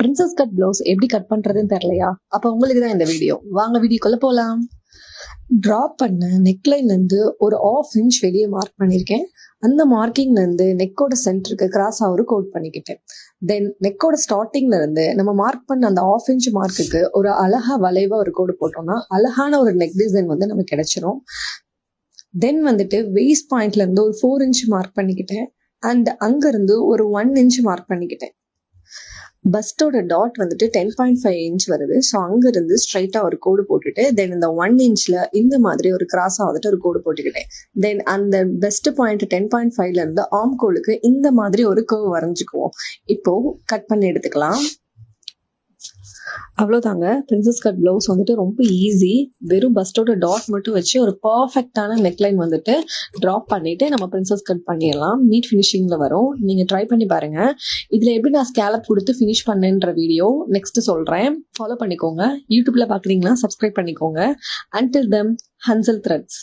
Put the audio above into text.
Princess cut blouse எப்படி cut பண்றதுன்னு தெரியலையா? அப்ப உங்களுக்கு தான் இந்த வீடியோ. வாங்க வீடியோக்குள்ள போலாம். டிரா பண்ண நெக்லைன்ல இருந்து ஒரு 1/2 இன்ச் வெளியே மார்க் பண்ணியிருக்கேன். அந்த மார்க்கிங்ல இருந்து நெக்கோட சென்டருக்கு கிராஸா ஒரு கோட் பண்ணிக்கிட்டேன். தென் நெக்கோட ஸ்டார்டிங்ல இருந்து நம்ம மார்க் பண்ண அந்த 1/2 இன்ச் மார்க்குக்கு ஒரு அழகா வளைவா ஒரு கோடு போட்டோம்னா அழகான ஒரு நெக் டிசைன் வந்து நமக்கு கிடைச்சிரும். தென் வந்துட்டு வெயிஸ்ட் பாயிண்ட்ல இருந்து ஒரு 4 இன்ச் மார்க் பண்ணிக்கிட்டேன். அண்ட் அங்க இருந்து ஒரு 1 இன்ச் மார்க் பண்ணிக்கிட்டேன். பஸ்டோட டாட் வந்துட்டு 10.5 இன்ச் வருது. ஸோ அங்கிருந்து ஸ்ட்ரைட்டா ஒரு கோடு போட்டுட்டு தென் இந்த 1 இன்ச்ல இந்த மாதிரி ஒரு கிராஸா வந்துட்டு ஒரு கோடு போட்டுக்கிட்டேன். தென் அந்த பெஸ்ட் பாயிண்ட் 10.5ல இருந்து ஆர்ம் கோலுக்கு இந்த மாதிரி ஒரு கர்வ் வரைஞ்சுக்குவோம். இப்போ கட் பண்ணி எடுத்துக்கலாம். அவ்வளோதாங்க. பிரின்சஸ் கட் ப்ளவுஸ் வந்துட்டு ரொம்ப ஈஸி. வெறும் பஸ்டோட டாட் மட்டும் வச்சு ஒரு பர்ஃபெக்டான நெக்லைன் வந்துட்டு ட்ராப் பண்ணிட்டு நம்ம பிரின்சஸ் கட் பண்ணிடலாம். நீட் ஃபினிஷிங்ல வரும். நீங்க ட்ரை பண்ணி பாருங்க. இதுல எப்படி நான் ஸ்கேலப் கொடுத்து ஃபினிஷ் பண்ணேன்ற வீடியோ நெக்ஸ்ட் சொல்றேன். ஃபாலோ பண்ணிக்கோங்க. யூடியூப்ல பாக்குறீங்கன்னா சப்ஸ்கிரைப் பண்ணிக்கோங்க. Until then, Hansel Threads.